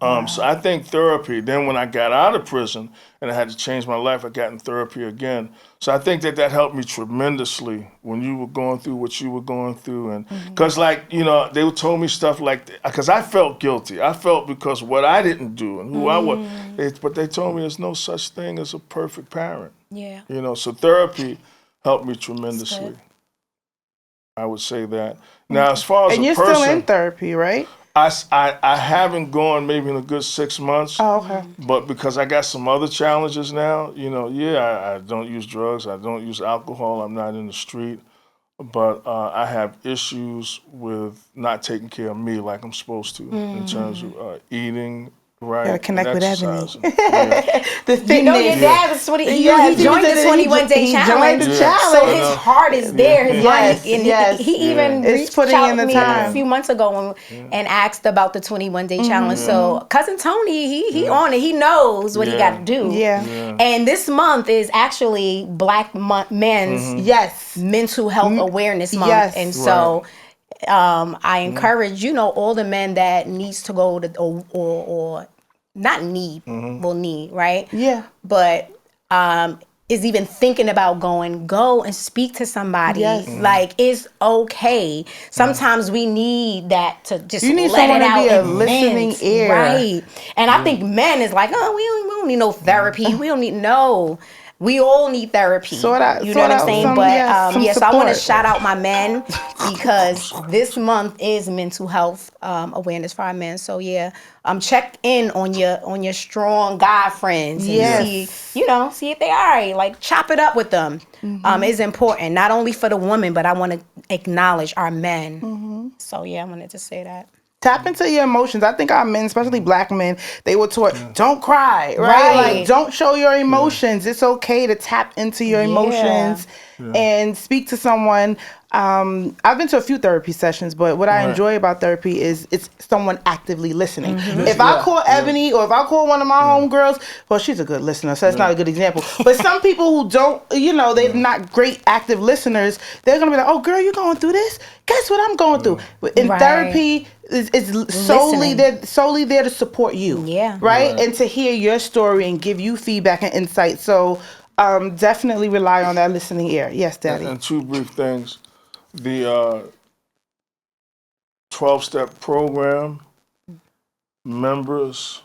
So I think therapy. Then when I got out of prison and I had to change my life, I got in therapy again. So I think that helped me tremendously when you were going through what you were going through, and because they told me stuff like, because I felt guilty. I felt because what I didn't do and who I was, but they told me there's no such thing as a perfect parent. Yeah. So therapy helped me tremendously. I would say that. Now, as far as And a you're person, still in therapy, right? I haven't gone maybe in a good 6 months. Oh, okay. But because I got some other challenges now, I don't use drugs, I don't use alcohol, I'm not in the street. But I have issues with not taking care of me like I'm supposed to in terms of eating. Right. Gotta connect with Ebony. The your dad was 20. He joined the 21-day challenge. So his heart is there. His mind, and he even reached out to me a few months ago and asked about the 21-day challenge. So cousin Tony, he on it. He knows what he got to do. Yeah. And this month is actually Black men's mental health awareness month, and so. I encourage, all the men that needs to go to, or not need, will need, right? Yeah. But is even thinking about go and speak to somebody. Yes. Like, it's okay. Sometimes we need that to just you need let someone it out. To be a listening ear. Right. And I think men is like, oh, we don't need no therapy. We don't need we all need therapy. You know what I'm saying? So I want to shout out my men because this month is mental health awareness for our men. So check in on your strong guy friends and see if they all right. Like, chop it up with them. It's important, not only for the woman, but I want to acknowledge our men. So I wanted to say that. Tap into your emotions. I think our men, especially Black men, they were taught, don't cry, right? Like, don't show your emotions. It's okay to tap into your emotions and speak to someone. I've been to a few therapy sessions, but what I enjoy about therapy is it's someone actively listening. If I call Ebony or if I call one of my homegirls, well, she's a good listener, so that's not a good example. But some people who don't, they're not great active listeners, they're going to be like, oh, girl, you going through this? Guess what I'm going through? In therapy, it's solely there to support you. Yeah. Right? And to hear your story and give you feedback and insight. So definitely rely on that listening ear. Yes, Daddy. And two brief things. The 12-step program members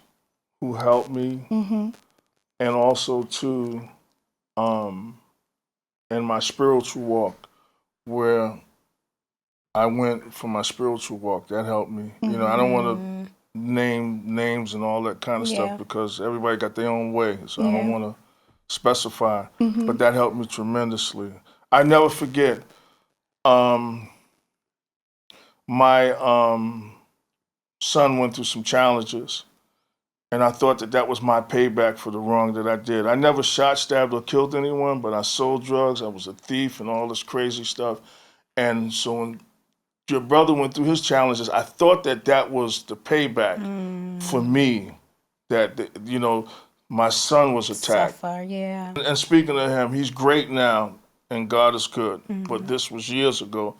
who helped me, and also too, in my spiritual walk, where I went for my spiritual walk, that helped me. I don't want to name names and all that kind of stuff because everybody got their own way, so I don't want to specify, but that helped me tremendously. I never forget. My son went through some challenges, and I thought that was my payback for the wrong that I did. I never shot, stabbed, or killed anyone, but I sold drugs, I was a thief, and all this crazy stuff. And so when your brother went through his challenges, I thought that was the payback for me, that, my son was attacked. And speaking of him, he's great now, and God is good. But this was years ago.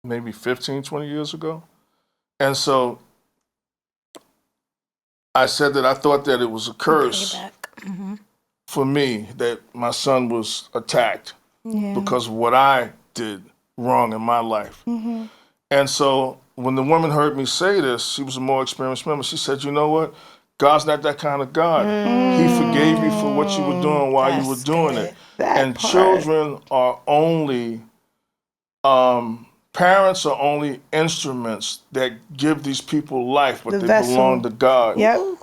Maybe 15, 20 years ago. And so I said that I thought that it was a curse for me that my son was attacked because of what I did wrong in my life. And so when the woman heard me say this, she was a more experienced member, she said, you know what? God's not that kind of God. He forgave you for what you were doing while you were doing it. And children are only, parents are only instruments that give these people life, but they belong to God.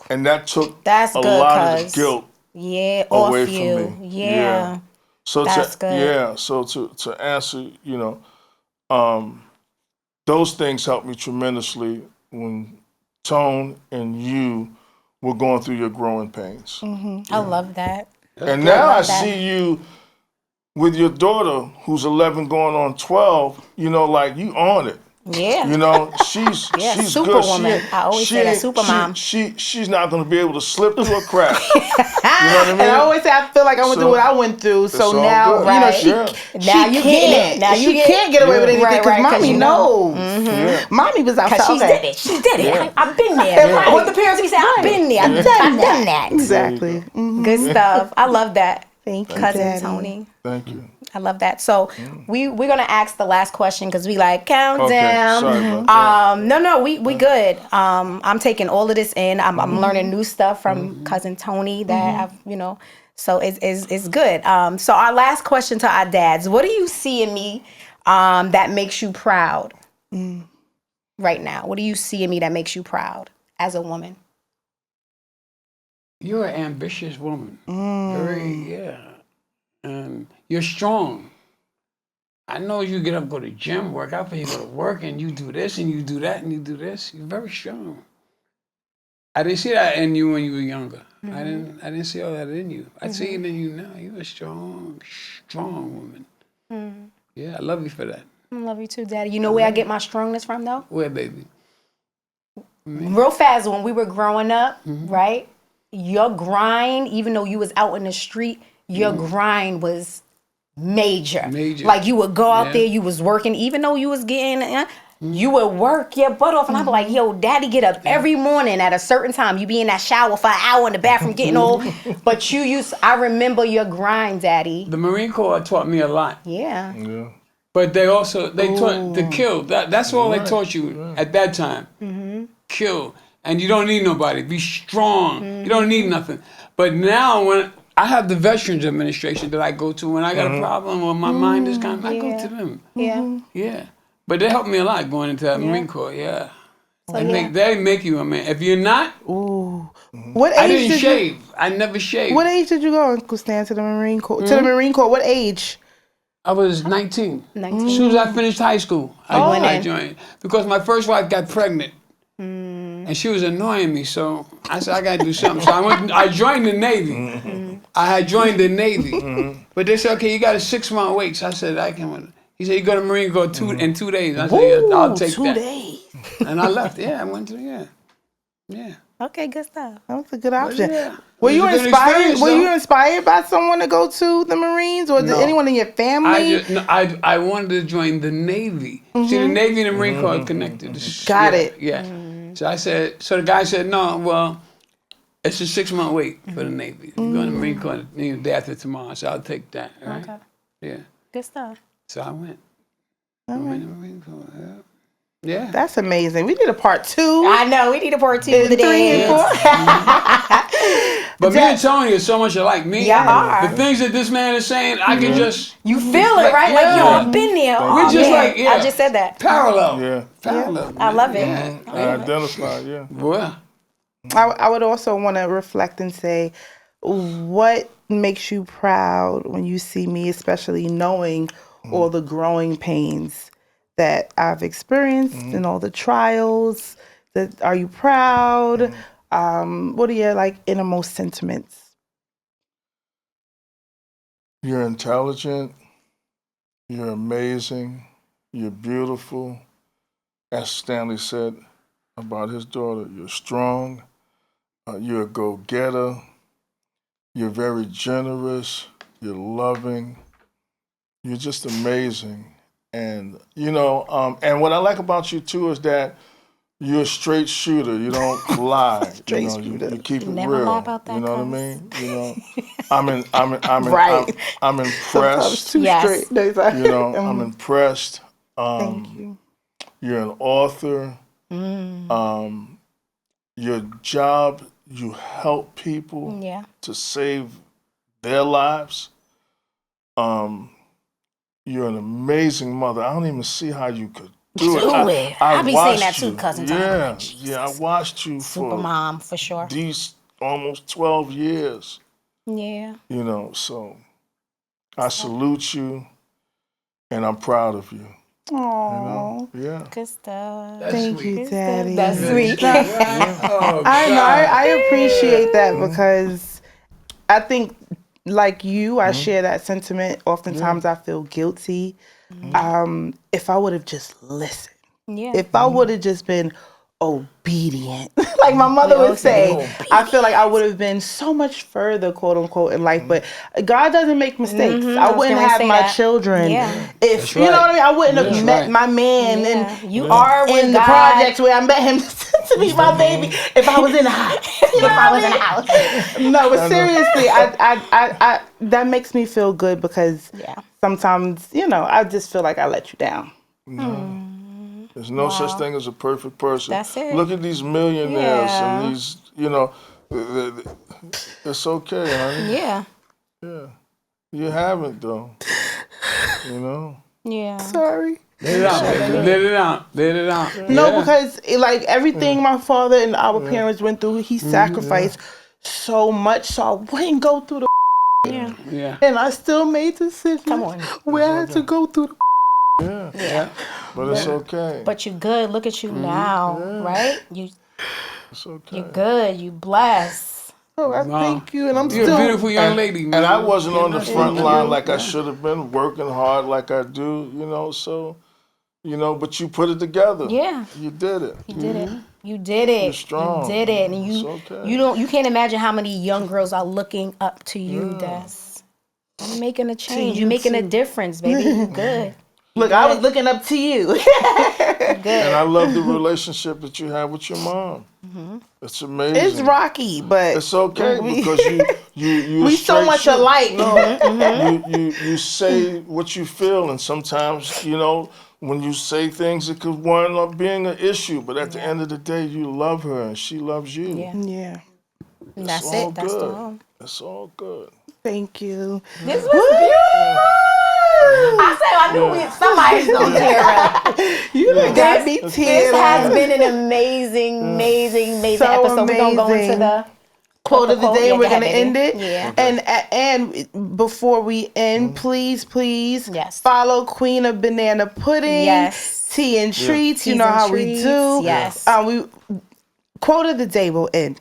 And that took a lot of the guilt away from me. So to answer, those things helped me tremendously when Tone and you were going through your growing pains. I love that. And now I see you with your daughter, who's 11 going on 12, like you on it. She's superwoman. I always say that, supermom. She's not going to be able to slip through a crack. You know what I mean? And I always say I feel like I went through what I went through. So now, she can't get away with anything because mommy knows. Mommy was outside. She did it. I've been there. What the parents be saying, I've been there. I've done that. Exactly. Good stuff. I love that. Thank you, Cousin Daddy. Tony. Thank you. I love that. So we're gonna ask the last question because we countdown. Okay, sorry No, we good. I'm taking all of this in. I'm learning new stuff from Cousin Tony that I've so it's good. So our last question to our dads: what do you see in me that makes you proud? right now? What do you see in me that makes you proud as a woman? You're an ambitious woman. You're strong. I know you get up, go to gym, work out, but you go to work and you do this and you do that and you do this. You're very strong. I didn't see that in you when you were younger. I didn't see all that in you. I see it in you now. You're a strong woman. Yeah, I love you for that. I love you too, Daddy. You know where I get my strongness from, though? Where, baby? Real fast, when we were growing up, right? Your grind, even though you was out in the street, your grind was major. Like you would go out there, you was working, even though you was getting, you would work your butt off. And I'd be like, yo, Daddy get up every morning at a certain time. You be in that shower for an hour in the bathroom getting old. But I remember your grind, Daddy. The Marine Corps taught me a lot. Yeah. But they taught to kill. That's all they taught you at that time. Kill. And you don't need nobody. Be strong. You don't need nothing. But now when I have the Veterans Administration that I go to when I got a problem or my mind is kind of, I go to them. Yeah. But they helped me a lot going into that Marine Corps, So they make you a man. If you're not, what age I didn't shave. I never shaved. What age did you go, Uncle Stan, to the Marine Corps? To the Marine Corps, what age? I was 19. As soon as I finished high school, I joined. Because my first wife got pregnant. And she was annoying me, so I said, I got to do something. So I joined the Navy. I had joined the Navy. But they said, okay, you got a 6-month wait. So I said, I can. He said, you go to Marine Corps in 2 days. I said, yeah, I'll take 2 that. 2 days. And I left. I went to, yeah. Okay, good stuff. That was a good option. Yeah. Were you inspired? Were you inspired by someone to go to the Marines, or anyone in your family? I wanted to join the Navy. See, the Navy and the Marine Corps are connected. Got it. Yeah. So I said. So the guy said, no. Well, it's a 6-month wait for the Navy. You're going to the Marine Corps the day after tomorrow. So I'll take that. Right? Okay. Yeah. Good stuff. So I went. I went to the Marine Corps. Yeah. That's amazing. We need a part 2. I know. We need a part 2 of the 3 and 4. But me and Tony are so much alike. Me, the things that this man is saying, I can just... You feel it, right? Like, yo, I've been there. We're just I just said that. Parallel. Yeah. Parallel. I love it. I identify, Well, I would also want to reflect and say, what makes you proud when you see me, especially knowing all the growing pains that I've experienced and all the trials? Are you proud? What are your innermost sentiments? You're intelligent. You're amazing. You're beautiful. As Stanley said about his daughter, you're strong. You're a go-getter. You're very generous. You're loving. You're just amazing. And, and what I like about you, too, is that you're a straight shooter. You don't lie. Shooter. You keep it Never real. lie about that, You know what I mean? I'm impressed. Too straight. I'm impressed. Thank you. You're an author. Your job, you help people to save their lives. You're an amazing mother. I don't even see how you could do it. I be saying that too, cousin. Yeah, I watched you Super for mom, for sure. these almost 12 years. Yeah. So I salute you, and I'm proud of you. Aww. Yeah. Good stuff. Thank you, Daddy. That's sweet. I appreciate that because I think, like you, I share that sentiment. Oftentimes I feel guilty. If I would have just listened, if I would have just been obedient, like my mother would say, I feel like I would have been so much further, quote unquote, in life. But God doesn't make mistakes. I wouldn't have my children if you know what I mean. I wouldn't have met my man, and you are in the projects where I met him to meet my baby. If I was in the house, if I was in the house. No, but seriously, I that makes me feel good because sometimes I just feel like I let you down. There's no such thing as a perfect person. That's it. Look at these millionaires and these, it's okay, honey. Yeah. Yeah. You haven't, though. Yeah. Sorry. Let it out, baby. Let it out. Let it out. No, Yeah. because like everything my father and our parents went through, he sacrificed so much, so I wouldn't go through the. Yeah. Yeah. And I still made decisions Come on. where I had to go through the. Yeah. But it's okay. But you good. Look at you now, right? It's okay. You good. You blessed. Oh, I thank you, and I'm You're still. a beautiful young lady, man. And I wasn't on the You're front not- line like I should have been, working hard like I do, so, but you put it together. Yeah. You did it. You did it. You did it. You're strong. You did it. And It's okay. you can't imagine how many young girls are looking up to you, Des. You're making a change. You're making a difference, baby. You good. Look, I was looking up to you. Good. And I love the relationship that you have with your mom. It's amazing. It's rocky, but It's okay because you we so straight much shooter. alike. No, you say what you feel, and sometimes when you say things, it could wind up being an issue. But at the end of the day, you love her and she loves you. Yeah. Yeah. And that's It's all it. That's the good. home. It's all good. Thank you. This was beautiful. I said I knew somebody's gonna tear up. You done got me This teared has up. been an amazing So episode. We're gonna go into amazing. the Quote of the day. Yeah, We're go ahead, gonna baby. end it. Yeah. And before we end, please Yes. follow Queen of Banana Pudding. Yes. Tea and treats. You Teas know and how we treats, do. yes. Quote of the day will end.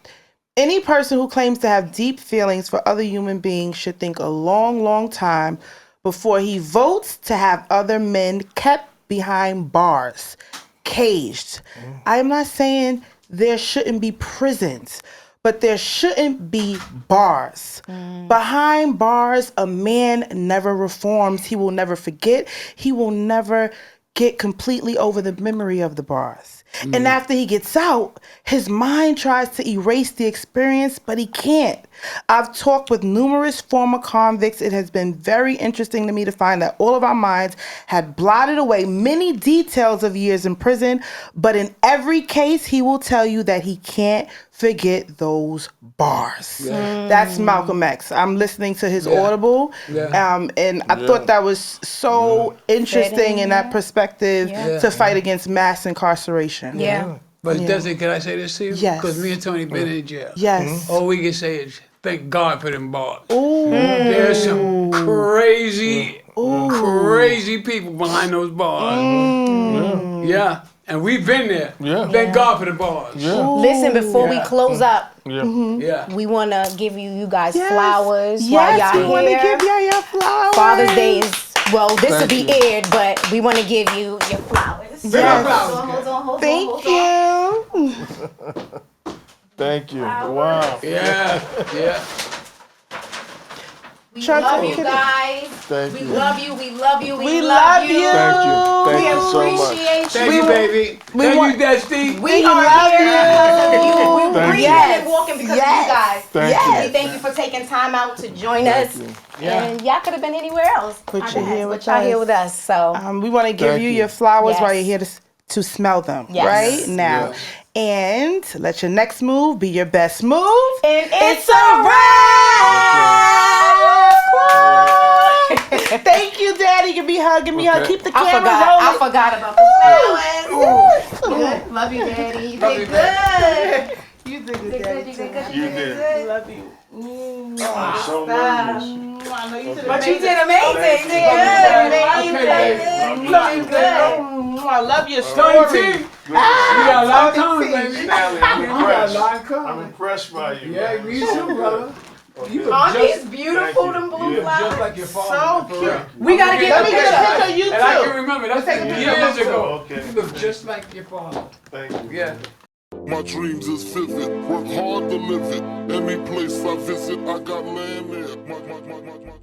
Any person who claims to have deep feelings for other human beings should think a long, long time before he votes to have other men kept behind bars, caged. I am not saying there shouldn't be prisons, but there shouldn't be bars. Behind bars, a man never reforms. He will never forget. He will never get completely over the memory of the bars. And after he gets out, his mind tries to erase the experience, but he can't. I've talked with numerous former convicts. It has been very interesting to me to find that all of our minds had blotted away many details of years in prison, but in every case, he will tell you that he can't forget those bars. That's Malcolm X. I'm listening to his Audible, and I thought that was so interesting in that perspective to fight against mass incarceration. Yeah. But Destiny, can I say this to you? Yes. Because me and Tony been in jail. Yes. All we can say is thank God for them bars. There's some crazy people behind those bars. Yeah. And we've been there. Yeah. Thank God for the bars. Listen, before we close up, Yeah. we want to give you guys Yes. flowers Yes, while we y'all want to here. give y'all flowers. Father's Day is, well, this will Thank be you. aired, but we want to give you your flowers. Yes. Hold on. Thank you. Thank you. Wow. Yeah. Yeah. We Chuck, love you can- guys. Thank We you. love you. We love you. We love you. Thank you. We Thank you so much. appreciate Thank you. you, baby. Thank you, Destiny. We love are here because of you. you. We're Thank breathing you. and walking because of you guys. Thank Yes. We thank you for taking time out to join us. you. And y'all could have been anywhere else. But you're here with y'all here us. with us. So We want to give Thank you you. your flowers Yes. while you're here to smell them, Yes. right now. Yes. And let your next move be your best move. and it's a Thank you, Daddy. You be hugging me. Okay. Keep the I camera forgot rolling. about the flowers. Good. Love you, Daddy. You Love did you, good. You did good, Good, Daddy. you did good. You You did did. good. Love you. I'm so nervous. I know you did But you did amazing. You did Thank good. you, baby. You Love did you, good. I love your Tony story. T. We got a lot coming, baby. Stanley, I'm We got a lot I'm coming. impressed by you. Yeah, man. me too, brother. You look Aren't these just, beautiful, Thank you. them you blue look just flowers? like your father. So for cute. real. We gotta get Let a me get a picture. picture of you And I too. can remember, that's take a picture of years us ago. Okay. You look just like your father. Thank you. Yeah. My dreams is vivid, work hard to live it. Any place I visit, I got land there. My